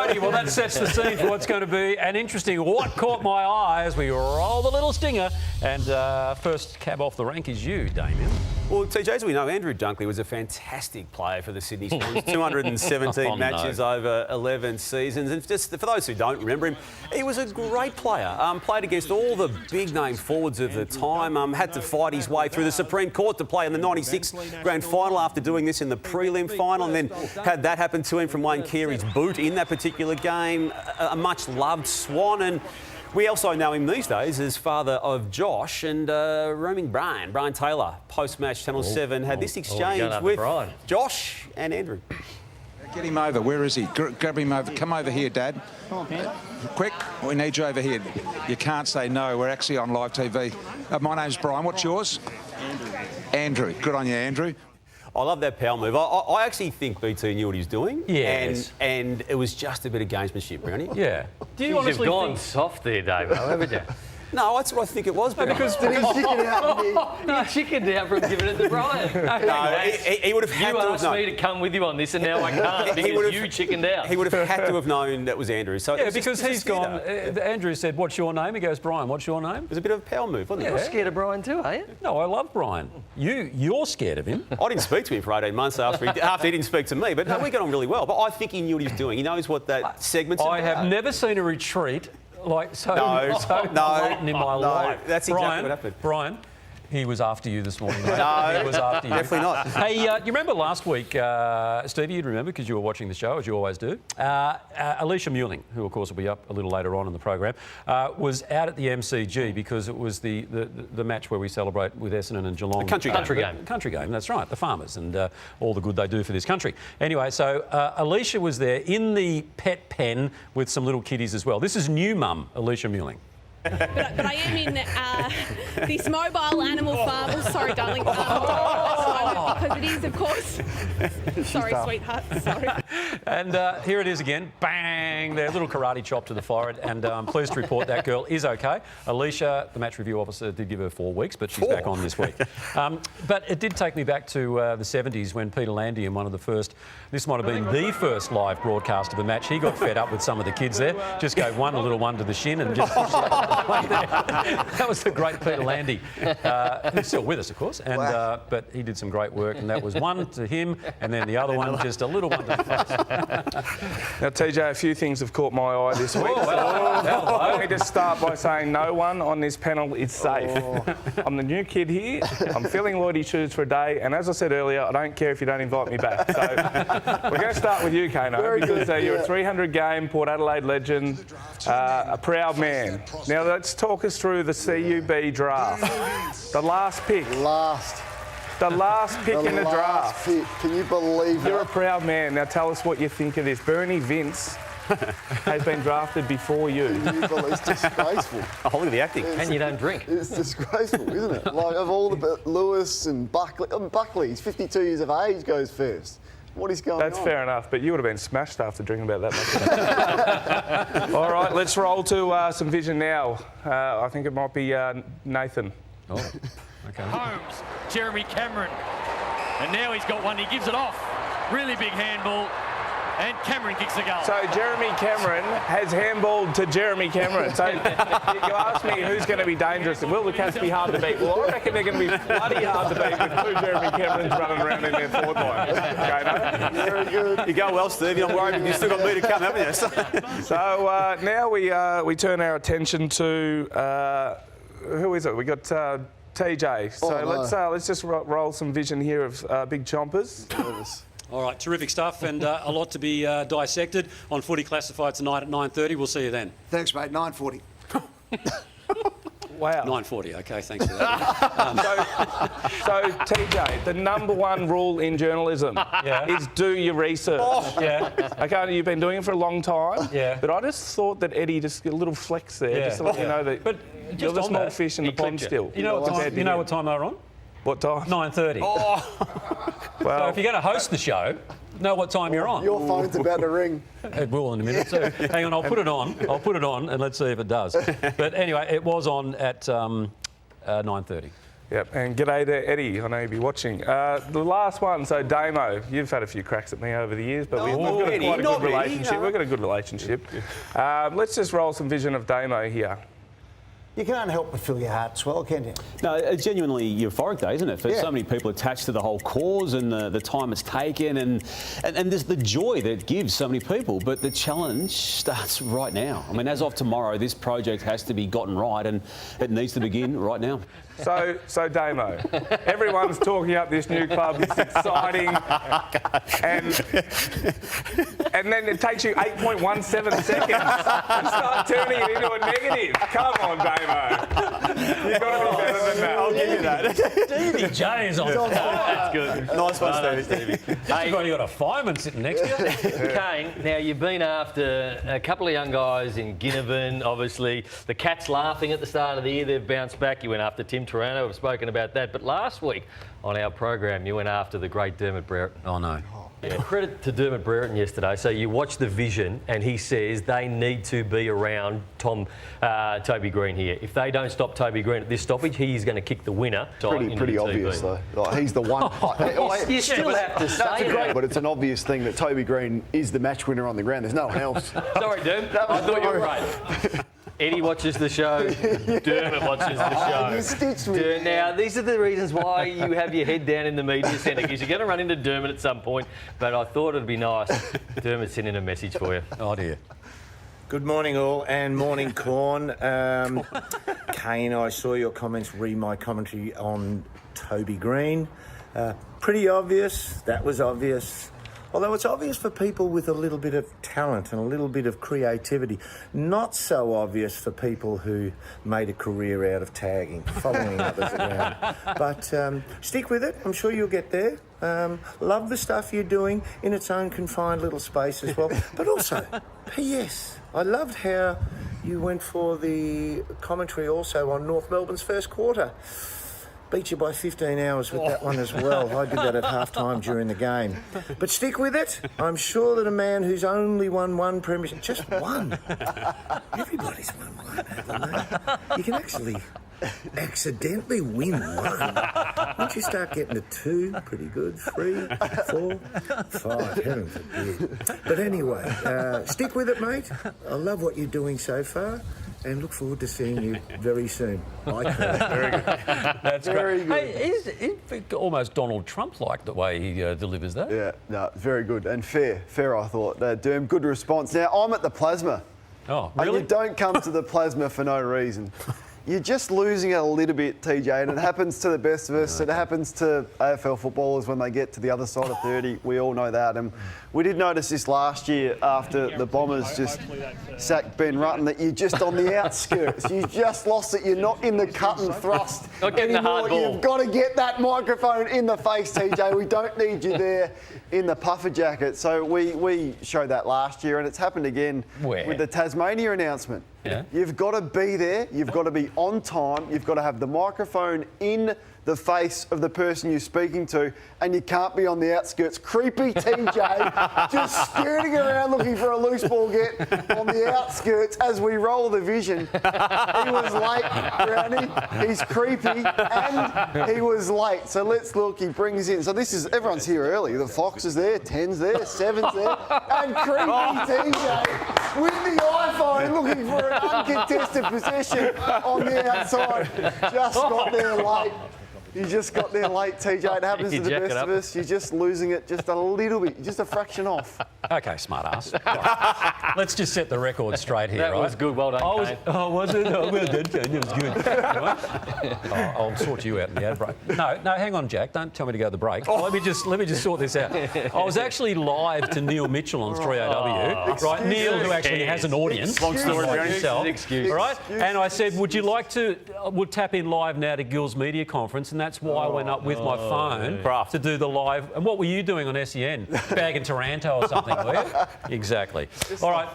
righty, well, that sets the scene for what's going to be an interesting What Caught My Eye as we roll the little stinger. And first cab off the rank is you, Damien. Well, TJ, as we know, Andrew Dunkley was a fantastic player for the Sydney Swans. 217 matches over 11 seasons. And just for those who don't remember him, he was a great player. Played against all the big-name forwards of the time. Had to fight his way through the Supreme Court to play in the 96 Grand Final after doing this in the prelim final, and then had that happen to him from Wayne Carey's boot in that particular game. A much-loved Swan, and we also know him these days as father of Josh and roaming Brian Taylor. Post-match, Channel 7 had this exchange with Josh and Andrew. Get him over. Where is he? Grab him over. Come over here, Dad. Come on, Pam. Quick. We need you over here. You can't say no. We're actually on live TV. My name's Brian. What's yours? Andrew. Good on you, Andrew. I love that power move. I actually think BT knew what he was doing. Yes. And it was just a bit of gamesmanship, Brownie. Yeah. Do you honestly You've gone soft there, Dave, haven't you? No, that's what I think it was. Because Did he chicken out? You chickened out from giving it to Brian. No, he would have had to have asked me to come with you on this, and now I can't because you chickened out. He would have had to have known that was Andrew. So yeah, because he's gone. Andrew said, "What's your name?" He goes, "Brian, what's your name?" It was a bit of a power move, wasn't it? You're scared of Brian too, are you? No, I love Brian. You're scared of him. I didn't speak to him for 18 months after he didn't speak to me, but no, we got on really well. But I think he knew what he was doing. He knows what that segment's about. I have never seen a retreat like so blatant in my life. That's exactly what happened. Brian, he was after you this morning, mate. No, he was after you. Definitely not. Hey, you remember last week, Stevie, you'd remember because you were watching the show, as you always do, Alicia Mewling, who of course will be up a little later on in the program, was out at the MCG because it was the match where we celebrate with Essendon and Geelong. Country game. Country game, that's right, the Farmers, and all the good they do for this country. Anyway, so Alicia was there in the pet pen with some little kiddies as well. This is new mum, Alicia Mewling. But I am in this mobile animal farm. Oh, sorry, darling. Because it is, of course. Sorry, sweetheart. Sorry. And here it is again. Bang! There, little karate chop to the forehead. And I'm pleased to report that girl is okay. Alicia, the match review officer, did give her 4 weeks, but she's back on this week. But it did take me back to the 70s when Peter Landy, in one of the first, this might have been the first live broadcast of a match, he got fed up with some of the kids there. Just gave a little one to the shin and just pushed it up. That was the great Peter Landy. He's still with us, of course, and but he did some great work, and that was one to him, and then the other one, just a little one to the face. Now, TJ, a few things have caught my eye this week. Let me just start by saying no one on this panel is safe. I'm the new kid here. I'm filling Lloydie's shoes for a day, and as I said earlier, I don't care if you don't invite me back. So we're going to start with you, Kano, because you're a 300-game Port Adelaide legend, a proud man. Now, let's talk us through the CUB draft. The last pick. The last pick in the draft. Can you believe that? You're a proud man. Now tell us what you think of this. Bernie Vince has been drafted before you. It's disgraceful. Oh, look at the acting. And you don't drink. It's disgraceful, isn't it? Like, of all the Lewis and Buckley, Buckley, he's 52 years of age, goes first. What is going on? That's fair enough, but you would have been smashed after drinking about that much. All right, let's roll to some vision now. I think it might be Nathan. Oh, okay. Holmes, Jeremy Cameron. And now he's got one, he gives it off. Really big handball. And Cameron kicks the goal. So Jeremy Cameron has handballed to Jeremy Cameron. So you ask me who's going to be dangerous. Will the Cats be hard to beat? Well, I reckon they're going to be bloody hard to beat with 2 Jeremy Camerons running around in their forward line. Okay, no? Very good. You go well, Steve. I'm worried you've still got me to come, haven't you? So now we turn our attention to who is it? We got TJ. So let's just roll some vision here of Big Chompers. All right, terrific stuff, and a lot to be dissected on Footy Classified tonight at 9:30. We'll see you then. Thanks, mate. 9:40. Wow. 9:40. Okay, thanks for that. So TJ, the #1 rule in journalism is do your research. Okay, you've been doing it for a long time. Yeah. But I just thought that Eddie just a little flex there, just to let you know that you're the small fish in the pond still. You know what time they're on? What time? 9:30. Well, so if you're going to host the show, know what time you're on. Your phone's about to ring. It will in a minute too. Hang on, I'll put it on and let's see if it does. But anyway, it was on at 9:30. Yep, and g'day to Eddie. I know you'll be watching. The last one, so Damo, you've had a few cracks at me over the years, but we've got Eddie, quite a not good me, relationship. no. We've got a good relationship. Let's just roll some vision of Damo here. You can't help but feel your heart swell, can you? No, it's genuinely euphoric though, isn't it? For Yeah. so many people attached to the whole cause and the time it's taken and there's the joy that it gives so many people. But the challenge starts right now. I mean, as of tomorrow, this project has to be gotten right and it needs to begin right now. So Damo, everyone's talking up this new club. It's exciting, and then it takes you 8.17 seconds to start turning it into a negative. Come on, Damo, you've got to be better than that. I'll give you that. Stevie J is on fire. That's good. Nice one, Stevie. You've got a fireman sitting next to you. Kane, now you've been after a couple of young guys in Ginnivan, obviously. The Cats laughing at the start of the year, they've bounced back. You went after Tim Toronto, we've spoken about that. But last week on our program, you went after the great Dermot Brereton. Oh, no. Yeah. Credit to Dermot Brereton yesterday. So you watched the vision and he says they need to be around Toby Green here. If they don't stop Toby Green at this stoppage, he is going to kick the winner. Pretty obvious though. Like, he's the one. You still have to say It's great, it. but it's an obvious thing that Toby Green is the match winner on the ground. There's no one else. Sorry, Derm. I thought you were right. Eddie watches the show. Dermot watches the show. You stitched me. Now, these are the reasons why you have your head down in the media centre, because you're going to run into Dermot at some point. But I thought it'd be nice. Dermot sent in a message for you. Oh, dear. Good morning, all, and morning, Corn. Kane, I saw your comments, read my commentary on Toby Green. Pretty obvious. That was obvious. Although it's obvious for people with a little bit of talent and a little bit of creativity. Not so obvious for people who made a career out of tagging, following others around. But stick with it. I'm sure you'll get there. Love the stuff you're doing in its own confined little space as well. But also, P.S. I loved how you went for the commentary also on North Melbourne's first quarter. Beat you by 15 hours with that one as well. I did that at half-time during the game. But stick with it. I'm sure that a man who's only won one premiership, just one. Everybody's won one, haven't they? You can actually accidentally win one. Once you start getting to 2, pretty good. 3, 4, 5, heaven forbid. But anyway, stick with it, mate. I love what you're doing so far. And look forward to seeing you very soon. Bye, Kurt. Very good. That's Very great. good. Hey, is almost Donald Trump-like the way he delivers that? Yeah, no, very good and fair. Fair, I thought. Derm, good response. Now, I'm at the Plasma. Oh, And really? you don't come to the Plasma for no reason. You're just losing it a little bit, TJ, and it happens to the best of us. It happens to AFL footballers when they get to the other side of 30. We all know that. And we did notice this last year after the Bombers just sacked Ben Rutten that you're just on the outskirts. You just lost it. You're not in the cut and thrust Not getting the anymore. hard ball. You've got to get that microphone in the face, TJ. We don't need you there in the puffer jacket. So we showed that last year, and it's happened again Where? with the Tasmania announcement. Yeah. You've got to be there. You've got to be on time. You've got to have the microphone in the face of the person you're speaking to, and you can't be on the outskirts. Creepy TJ just skirting around looking for a loose ball get on the outskirts as we roll the vision. He was late, Brownie. He's creepy, and he was late. So let's look. He brings in. So this is everyone's here early. The Fox is there, 10's there, 7's there, and creepy TJ with the iPhone looking for an uncontested possession on the outside. Just got there late. You just got there late, TJ. It happens to the Jack it best up. of us. You're just losing it just a little bit, just a fraction off. Okay, smart ass. Right. Let's just set the record straight here, That right? was good. Well done, Kane. Was it? Oh, well done, Kane. It was good. Right? I'll sort you out in the ad break. No, hang on, Jack. Don't tell me to go to the break. Let me just sort this out. I was actually live to Neil Mitchell on 3AW. Right, Neil, who actually has an audience. Long story, like Brownie. yourself. Excuse. All right, and I said, would you like to? We'll tap in live now to Gil's media conference, and that's why I went up with my phone to do the live. And what were you doing on SEN? Bagging Taranto or something, were you? Exactly. All right.